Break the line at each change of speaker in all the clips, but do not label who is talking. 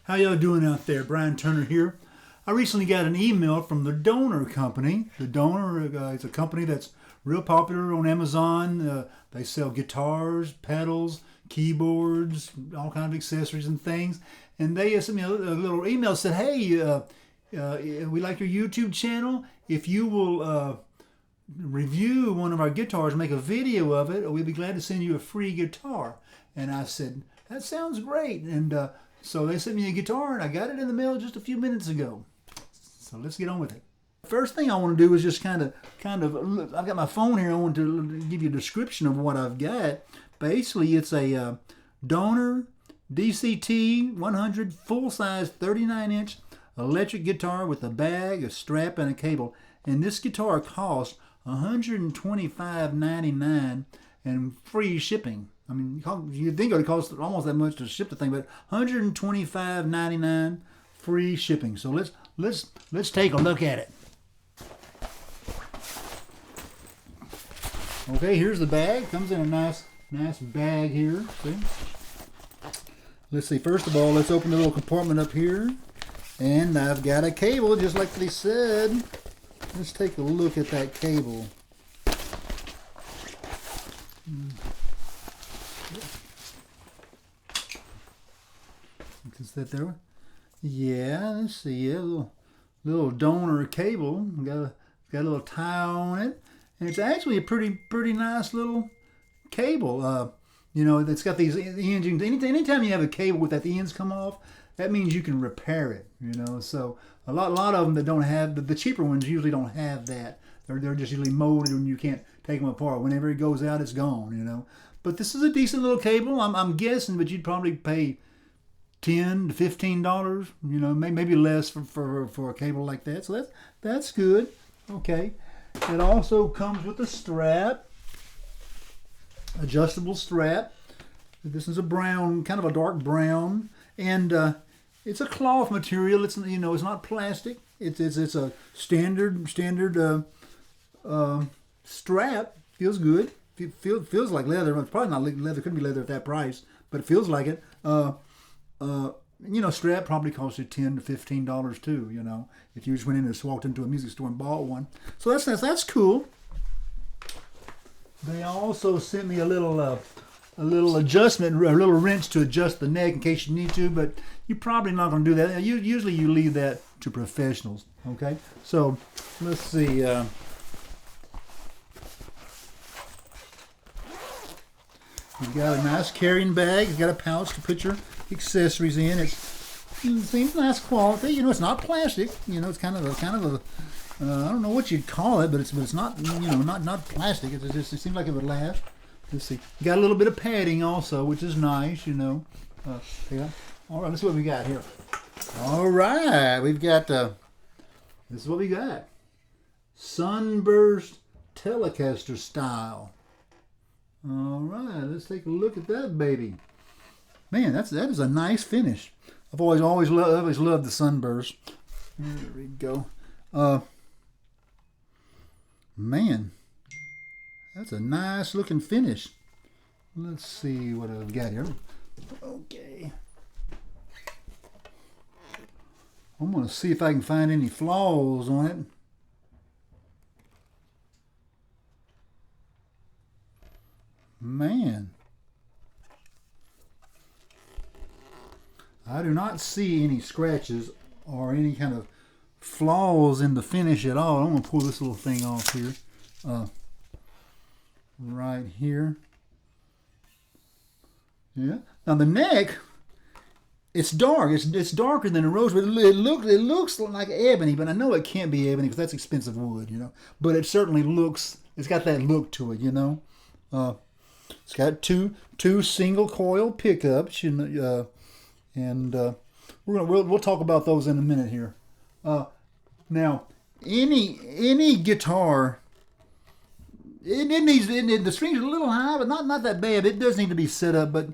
How y'all doing out there? Brian Turner here. I recently got an email from the Donor Company. The Donor is a company that's real popular on Amazon. They sell guitars, pedals, keyboards, all kinds of accessories and things. And they sent me a little email that said, hey, we like your YouTube channel. If you will review one of our guitars, make a video of it, we'd be glad to send you a free guitar. And I said, that sounds great. And so they sent me a guitar, and I got it in the mail just a few minutes ago. So let's get on with it. First thing I want to do is just kind of I've got my phone here. I want to give you a description of what I've got. Basically, it's a Donor DTC-100 full-size 39-inch electric guitar with a bag, a strap, and a cable. And this guitar costs $125.99 and free shipping. I mean, you'd think it would cost almost that much to ship the thing, but $125.99 free shipping. So let's take a look at it. Okay, here's the bag. Comes in a nice bag here. See? Let's see. First of all, let's open the little compartment up here, and I've got a cable, just like they said. Let's take a look at that cable. Is that there? Yeah, let's see. Yeah, little Donor cable. Got a little tie on it, and it's actually a pretty nice little cable. You know, it's got these engines. Anytime you have a cable with that the ends come off, that means you can repair it. You know, so a lot of them that don't have the cheaper ones usually don't have that. They're just usually molded and you can't take them apart. Whenever it goes out, it's gone. You know, but this is a decent little cable. I'm guessing, but you'd probably pay $10 to $15, you know, maybe less for a cable like that. So that's good. Okay. It also comes with a strap, adjustable strap. This is a brown, kind of a dark brown, and it's a cloth material. It's it's not plastic. It's a standard strap. Feels good. Feels like leather. It's probably not leather. Couldn't be leather at that price, but it feels like it. Strap probably cost you $10 to $15 too. You know, if you just went in and just walked into a music store and bought one. So that's cool. They also sent me a little adjustment, a little wrench to adjust the neck in case you need to, but you're probably not going to do that. Usually you leave that to professionals. Okay, so let's see. You've got a nice carrying bag. You've got a pouch to put your accessories in. It seems nice quality. You know, it's not plastic. You know, it's kind of a I don't know what you'd call it, but it's not not plastic. It seems like it would last. Let's see. You got a little bit of padding also, which is nice. You know. Yeah. All right. Let's see what we got here. All right. We've got. This is what we got. Sunburst Telecaster style. All right, let's take a look at that baby. Man, that is a nice finish. I've always loved the Sunburst. There we go. Man, that's a nice looking finish. Let's see what I've got here. Okay. I'm going to see if I can find any flaws on it. Man, I do not see any scratches or any kind of flaws in the finish at all. I'm going to pull this little thing off here, right here. Yeah. Now the neck, it's dark. It's darker than a rose, but it looks like ebony. But I know it can't be ebony because that's expensive wood, you know. But it certainly looks. It's got that look to it, you know. It's got two single coil pickups, and we'll talk about those in a minute here. Now, any guitar, it needs the strings are a little high, but not that bad. It does need to be set up, but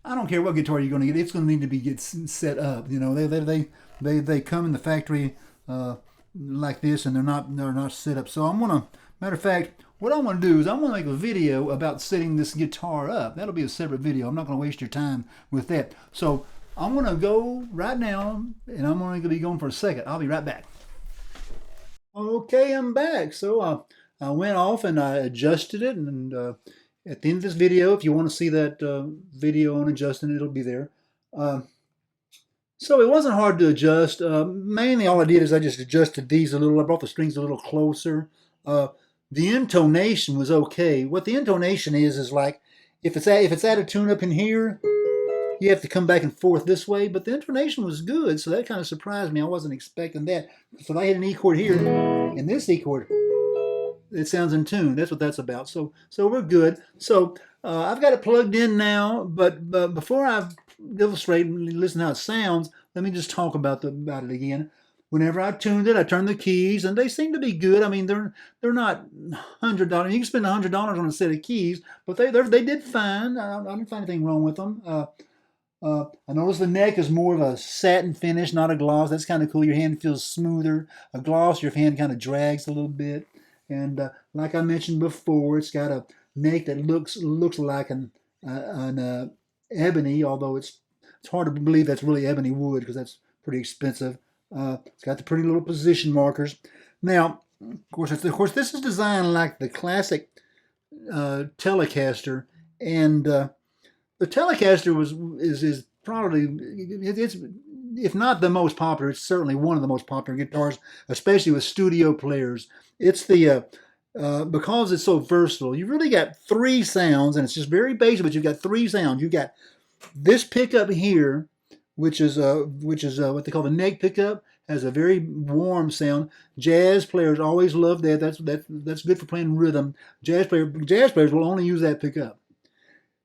I don't care what guitar you're going to get. It's going to need to be set up. You know, they come in the factory like this, and they're not set up. So matter of fact, what I want to do is I want to make a video about setting this guitar up. That'll be a separate video. I'm not going to waste your time with that. So I'm going to go right now, and I'm only going to be going for a second. I'll be right back. Okay, I'm back. So I went off and I adjusted it, and at the end of this video, if you want to see that video on adjusting it, it'll be there. So it wasn't hard to adjust. Mainly all I did is I just adjusted these a little. I brought the strings a little closer. The intonation was okay. What the intonation is like if it's at a tune up in here, you have to come back and forth this way. But the intonation was good, so that kind of surprised me. I wasn't expecting that. So if I hit an E chord here and this E chord, it sounds in tune. That's what that's about. So we're good. So I've got it plugged in now. But before I illustrate and listen how it sounds, let me just talk about it again. Whenever I tuned it, I turned the keys, and they seem to be good. I mean, they're not $100. You can spend $100 on a set of keys, but they did fine. I didn't find anything wrong with them. I noticed the neck is more of a satin finish, not a gloss. That's kind of cool. Your hand feels smoother. A gloss, your hand kind of drags a little bit. And like I mentioned before, it's got a neck that looks like an ebony, although it's hard to believe that's really ebony wood because that's pretty expensive. It's got the pretty little position markers. Now, of course, this is designed like the classic Telecaster, and the Telecaster is probably, it's if not the most popular, it's certainly one of the most popular guitars, especially with studio players. It's the because it's so versatile. You really got three sounds, and it's just very basic, but you've got three sounds. You've got this pickup here, which is what they call the neck pickup, has a very warm sound. Jazz players always love that. That's good for playing rhythm. Jazz players will only use that pickup.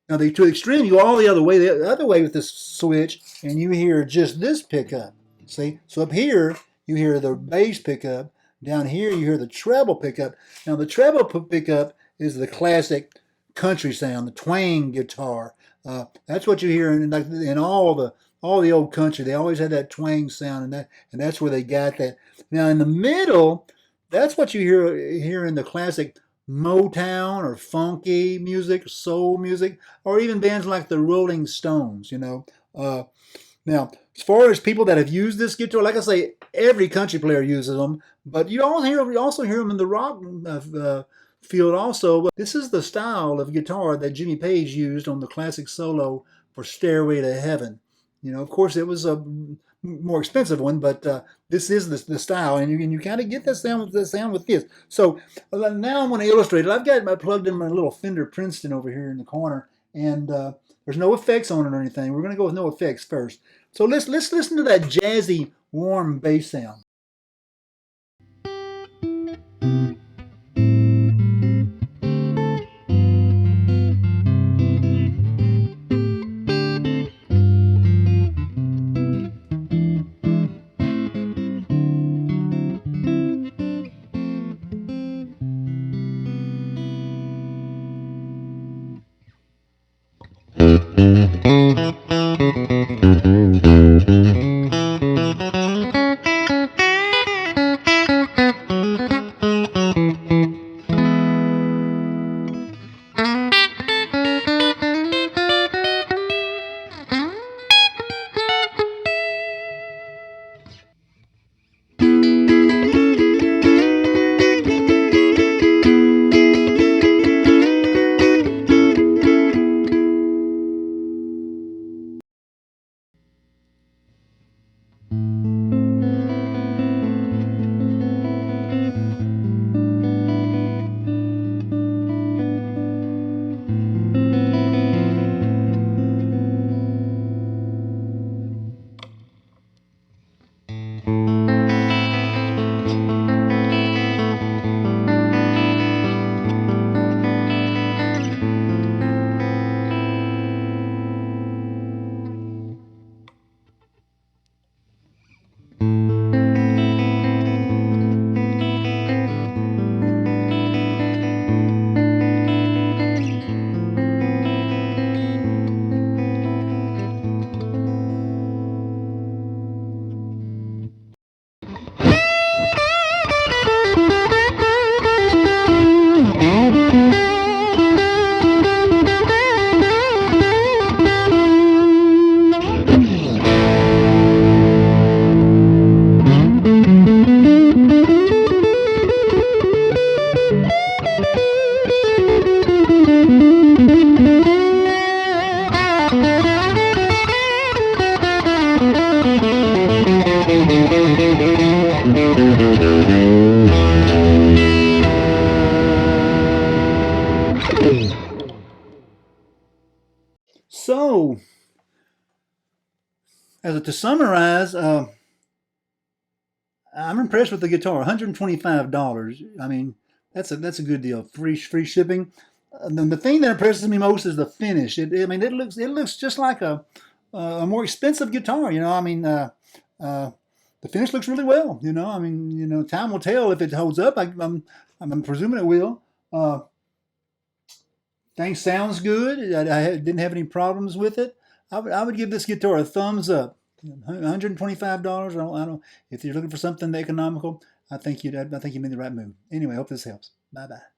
Now, to the extreme, you go all the other way with this switch, and you hear just this pickup. See? So up here, you hear the bass pickup. Down here, you hear the treble pickup. Now, the treble pickup is the classic country sound, the twang guitar. That's what you hear in all the old country. They always had that twang sound, and that's where they got that. Now, in the middle, that's what you hear in the classic Motown or funky music, soul music, or even bands like the Rolling Stones, you know. Now, as far as people that have used this guitar, like I say, every country player uses them, but you also hear them in the rock field also. This is the style of guitar that Jimmy Page used on the classic solo for Stairway to Heaven. You know, of course, it was a more expensive one, but this is the style, and you kind of get that sound with this. So now I'm going to illustrate it. I've got plugged in my little Fender Princeton over here in the corner, and there's no effects on it or anything. We're going to go with no effects first. So let's listen to that jazzy, warm bass sound. So, to summarize, I'm impressed with the guitar. $125. I mean, that's a good deal. Free shipping. The thing that impresses me most is the finish. I mean, it looks just like a more expensive guitar. I mean, the finish looks really well. I mean, time will tell if it holds up. I'm presuming it will. Thing sounds good. I didn't have any problems with it. I would give this guitar a thumbs up. $125. I don't. If you're looking for something economical, I think you made the right move. Anyway, I hope this helps. Bye bye.